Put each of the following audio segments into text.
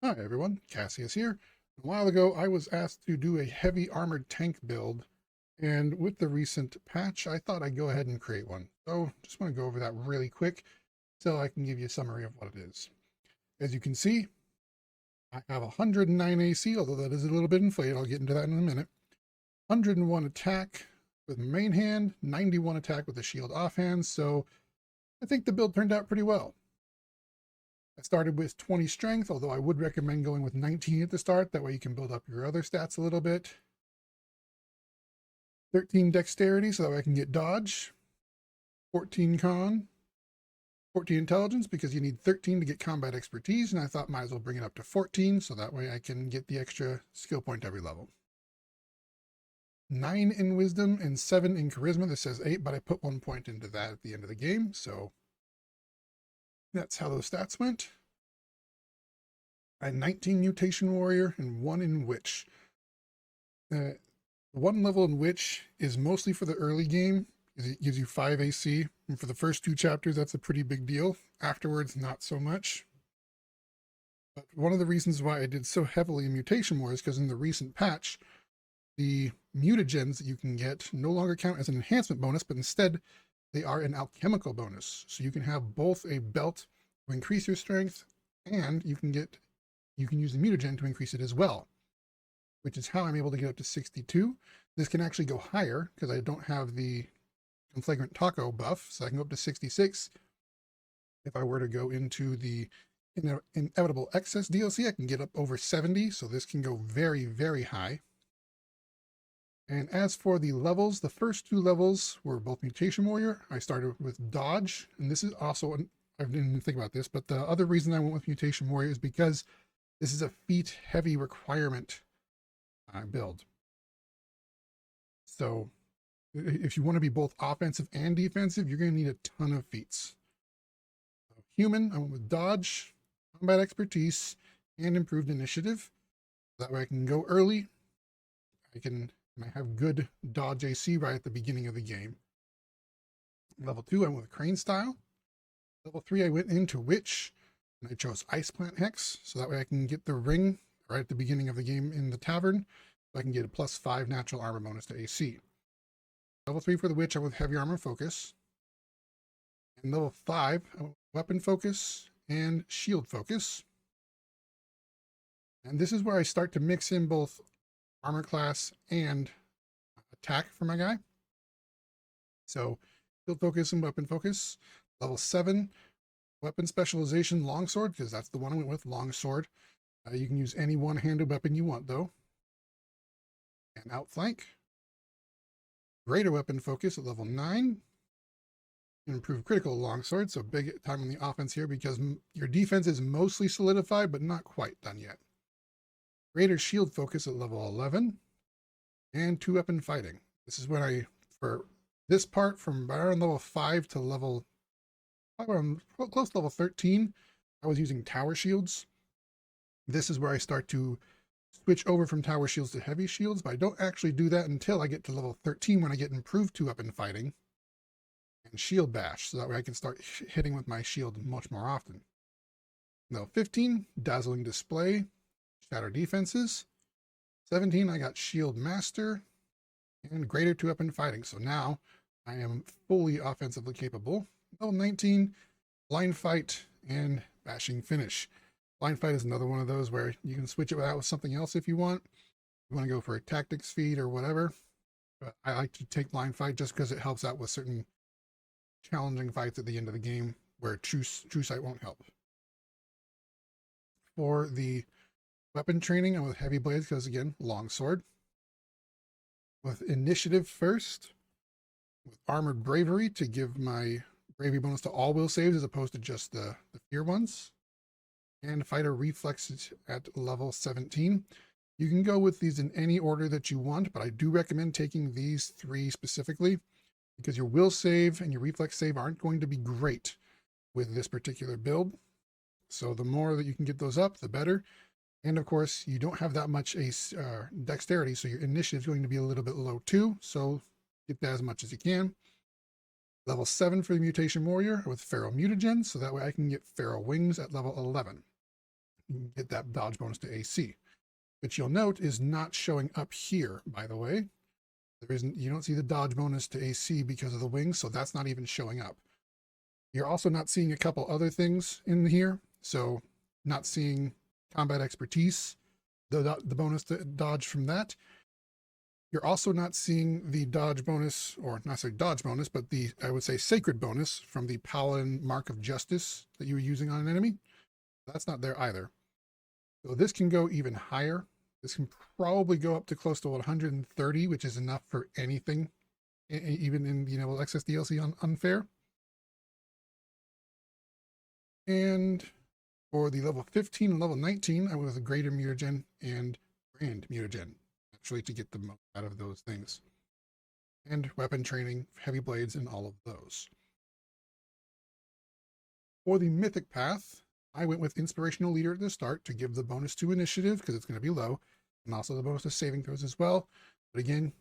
Hi everyone, Cassius here. A while ago I was asked to do a heavy armored tank build, and with the recent patch I thought I'd go ahead and create one. So just want to go over that really quick so I can give you a summary of what it is. As you can see, I have 109 AC, although that is a little bit inflated. I'll get into that in a minute. 101 attack with main hand, 91 attack with the shield offhand, so I think the build turned out pretty well. I started with 20 strength, although I would recommend going with 19 at the start. That way you can build up your other stats a little bit. 13 dexterity, so that way I can get dodge. 14 con. 14 intelligence, because you need 13 to get combat expertise, and I thought might as well bring it up to 14, so that way I can get the extra skill point every level. 9 in wisdom and 7 in charisma. This says 8, but I put 1 point into that at the end of the game, so that's how those stats went. I had 19 mutation warrior and 1 in witch. One level in witch is mostly for the early game, because it gives you 5 AC, and for the first 2 chapters that's a pretty big deal. Afterwards, not so much. But one of the reasons why I did so heavily in mutation war is because in the recent patch, the mutagens that you can get no longer count as an enhancement bonus, but instead they are an alchemical bonus. So you can have both a belt to increase your strength, and you can use the mutagen to increase it as well, which is how I'm able to get up to 62. This can actually go higher because I don't have the Conflagrant Taco buff, so I can go up to 66. If I were to go into the Inevitable Excess DLC, I can get up over 70, so this can go very, very high. And as for the levels, the first 2 levels were both Mutation Warrior. I started with Dodge, and this is also, I didn't even think about this, but the other reason I went with Mutation Warrior is because this is a feat-heavy requirement build. So if you want to be both offensive and defensive, you're going to need a ton of feats. So human, I went with Dodge, Combat Expertise, and Improved Initiative. That way I can go early. I have good dodge AC right at the beginning of the game. Level 2, I went with Crane Style. Level 3, I went into Witch, and I chose Ice Plant Hex, so that way I can get the ring right at the beginning of the game in the tavern, so I can get a +5 natural armor bonus to AC. Level 3 for the Witch, I went with Heavy Armor Focus. And level 5, I went with Weapon Focus and Shield Focus. And this is where I start to mix in both armor class and attack for my guy. So Shield Focus and Weapon Focus. Level 7, Weapon Specialization Longsword, because that's the one I went with, Longsword. You can use any one-handed weapon you want, though. And Outflank. Greater Weapon Focus at level 9. Improved Critical Longsword, so big time on the offense here because your defense is mostly solidified, but not quite done yet. Greater Shield Focus at level 11. And 2-weapon fighting. This is when for this part, from around level 5 to level, close to level 13, I was using tower shields. This is where I start to switch over from tower shields to heavy shields, but I don't actually do that until I get to level 13 when I get improved 2-weapon fighting and shield bash, so that way I can start hitting with my shield much more often. Level 15, dazzling display, shatter defenses. 17, I got shield master and greater 2-weapon fighting, so now I am fully offensively capable. Level 19, blind fight and bashing finish. Blind fight is another one of those where you can switch it out with something else if you want. You want to go for a tactics feat or whatever. But I like to take blind fight just because it helps out with certain challenging fights at the end of the game where true sight won't help. For the weapon training, I'm with heavy blades because again, longsword. With initiative first, with armored bravery to give my bravery bonus to all will saves as opposed to just the fear ones. And fighter reflexes at level 17. You can go with these in any order that you want, but I do recommend taking these 3 specifically because your will save and your reflex save aren't going to be great with this particular build. So the more that you can get those up, the better. And of course, you don't have that much dexterity, so your initiative is going to be a little bit low too. So get that as much as you can. Level 7 for the Mutation Warrior with Feral Mutagen, so that way I can get Feral Wings at level 11. you can get that dodge bonus to AC, which you'll note is not showing up here, by the way. You don't see the dodge bonus to AC because of the wings, so that's not even showing up. You're also not seeing a couple other things in here, so not seeing combat expertise, the bonus to dodge from that. You're also not seeing the dodge bonus, or not say dodge bonus, but the, I would say, sacred bonus from the Paladin Mark of Justice that you were using on an enemy. That's not there either. So this can go even higher. This can probably go up to close to 130, which is enough for anything, even in, you know, excess DLC on unfair. And for the level 15 and level 19, I went with a greater mutagen and grand mutagen, actually, to get the most out of those things. And weapon training, heavy blades, and all of those. For the Mythic Path, I went with Inspirational Leader at the start to give the bonus to initiative, because it's going to be low, and also the bonus to saving throws as well. But again,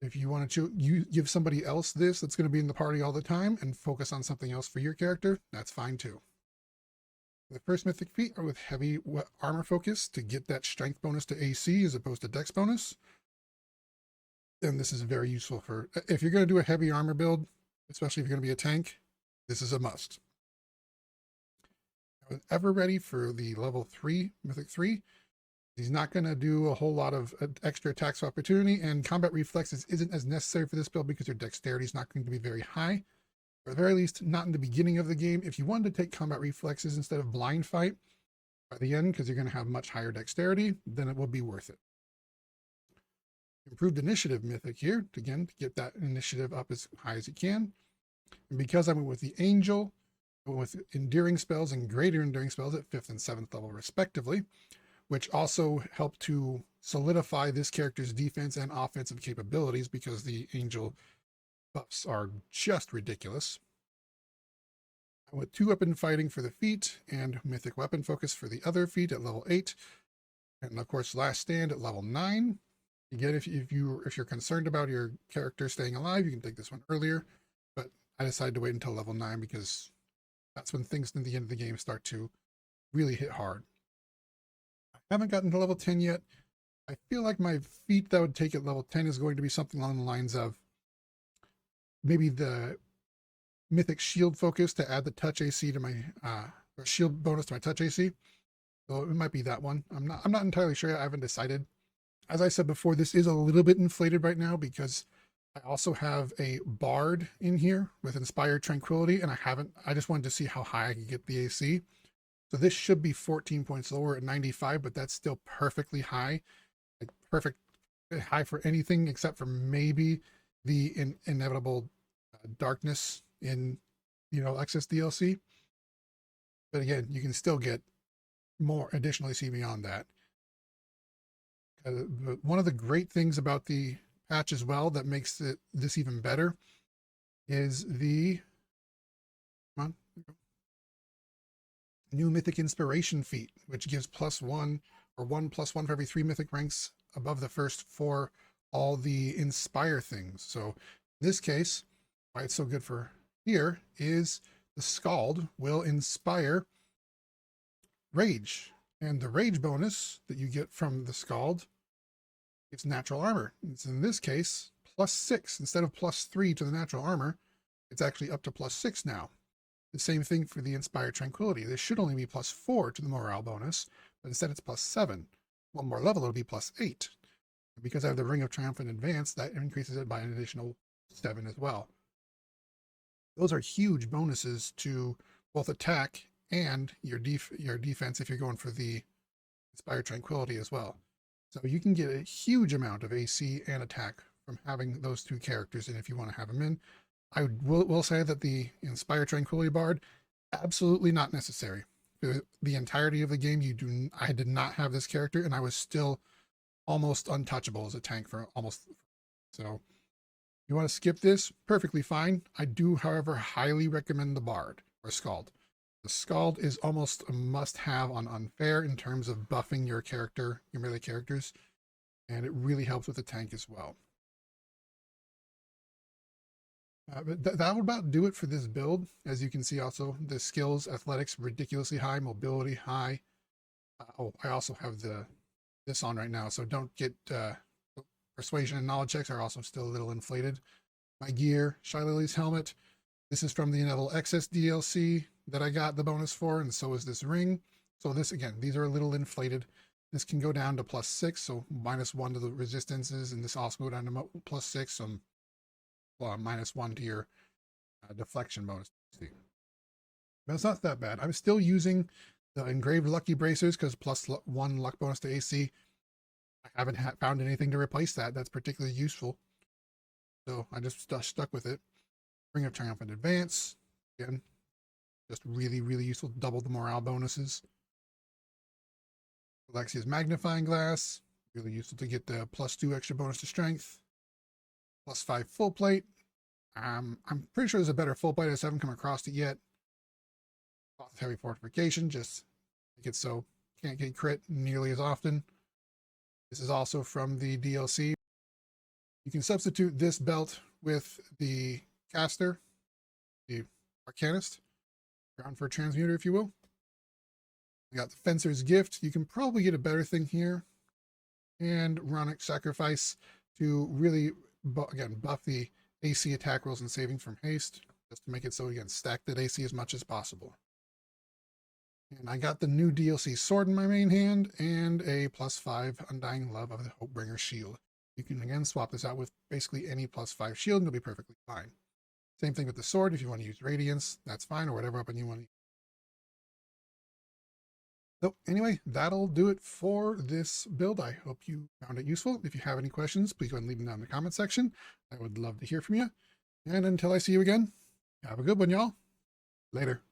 if you want to give somebody else this that's going to be in the party all the time and focus on something else for your character, that's fine too. The first mythic feat are with heavy armor focus to get that strength bonus to AC as opposed to dex bonus. And this is very useful for, if you're going to do a heavy armor build, especially if you're going to be a tank, this is a must. I was ever ready for the level 3, Mythic 3. He's not going to do a whole lot of extra attacks of opportunity, and combat reflexes isn't as necessary for this build because your dexterity is not going to be very high. Or at the very least, not in the beginning of the game. If you wanted to take combat reflexes instead of blind fight by the end, because you're going to have much higher dexterity, then it will be worth it. Improved initiative mythic here, again, to get that initiative up as high as you can. And because I went with the angel, I went with enduring spells and greater enduring spells at 5th and 7th level respectively, which also help to solidify this character's defense and offensive capabilities, because the angel buffs are just ridiculous. I went 2 weapon fighting for the feat and mythic weapon focus for the other feat at level 8. And of course, last stand at level 9. Again, if you're concerned about your character staying alive, you can take this one earlier. But I decided to wait until level 9 because that's when things in the end of the game start to really hit hard. I haven't gotten to level 10 yet. I feel like my feat that would take at level 10 is going to be something along the lines of maybe the mythic shield focus to add the touch AC to my or shield bonus to my touch AC. So it might be that one. I'm not entirely sure. I haven't decided. As I said before, this is a little bit inflated right now because I also have a bard in here with inspired tranquility, and I just wanted to see how high I could get the AC. So this should be 14 points lower at 95, but that's still perfectly high. Like perfect high for anything except for maybe the inevitable darkness in, excess DLC. But again, you can still get more additional AC beyond that. One of the great things about the patch as well that makes this even better is the new mythic inspiration feat, which gives +1 or 1+1 for every 3 mythic ranks above the first for all the inspire things. So in this case, why it's so good for here is the Scald will inspire rage, and the rage bonus that you get from the Scald gives natural armor. It's in this case +6 instead of +3 to the natural armor. It's actually up to +6 now. The same thing for the inspired tranquility. This should only be +4 to the morale bonus, but instead it's +7. One more level, it'll be +8. Because I have the Ring of Triumphant Advance, that increases it by an additional 7 as well. Those are huge bonuses to both attack and your defense if you're going for the Inspired Tranquility as well. So you can get a huge amount of AC and attack from having those 2 characters, and if you want to have them in. I will say that the Inspired Tranquility Bard, absolutely not necessary. For the entirety of the game, I did not have this character, and I was still almost untouchable as a tank for almost. So you want to skip this, perfectly fine. I do, however, highly recommend the Bard or Scald. The Scald is almost a must-have on unfair in terms of buffing your character, your melee characters, and it really helps with the tank as well. But that would about do it for this build. As you can see also, the skills, athletics, ridiculously high, mobility high, Oh, I also have this on right now, so don't get persuasion and knowledge checks are also still a little inflated. My gear, Shylili's helmet. This is from the Neville Excess DLC that I got the bonus for, and so is this ring. So this, again, these are a little inflated. This can go down to +6, so -1 to the resistances, and this also go down to +6, so -1 to your deflection bonus. But it's not that bad. I'm still using the engraved lucky bracers because +1 luck bonus to AC. I haven't found anything to replace that that's particularly useful, so I just stuck with it. Ring of Triumphant Advance, again, just really, really useful. Double the morale bonuses. Alexia's Magnifying Glass, really useful to get the +2 extra bonus to Strength. +5 Full Plate. I'm pretty sure there's a better Full Plate. I just haven't come across it yet. Heavy Fortification, just make it so you can't get crit nearly as often. This is also from the DLC. You can substitute this belt with the caster, the arcanist, ground for a transmuter, if you will. We got the Fencer's Gift. You can probably get a better thing here. And Runic Sacrifice to really, again, buff the AC attack rolls and savings from haste, just to make it so you can stack that AC as much as possible. And I got the new DLC sword in my main hand and a +5 Undying Love of the Hopebringer shield. You can again swap this out with basically any +5 shield and it'll be perfectly fine. Same thing with the sword. If you want to use Radiance, that's fine, or whatever weapon you want to use. So anyway, that'll do it for this build. I hope you found it useful. If you have any questions, please go ahead and leave them down in the comment section. I would love to hear from you. And until I see you again, have a good one, y'all. Later.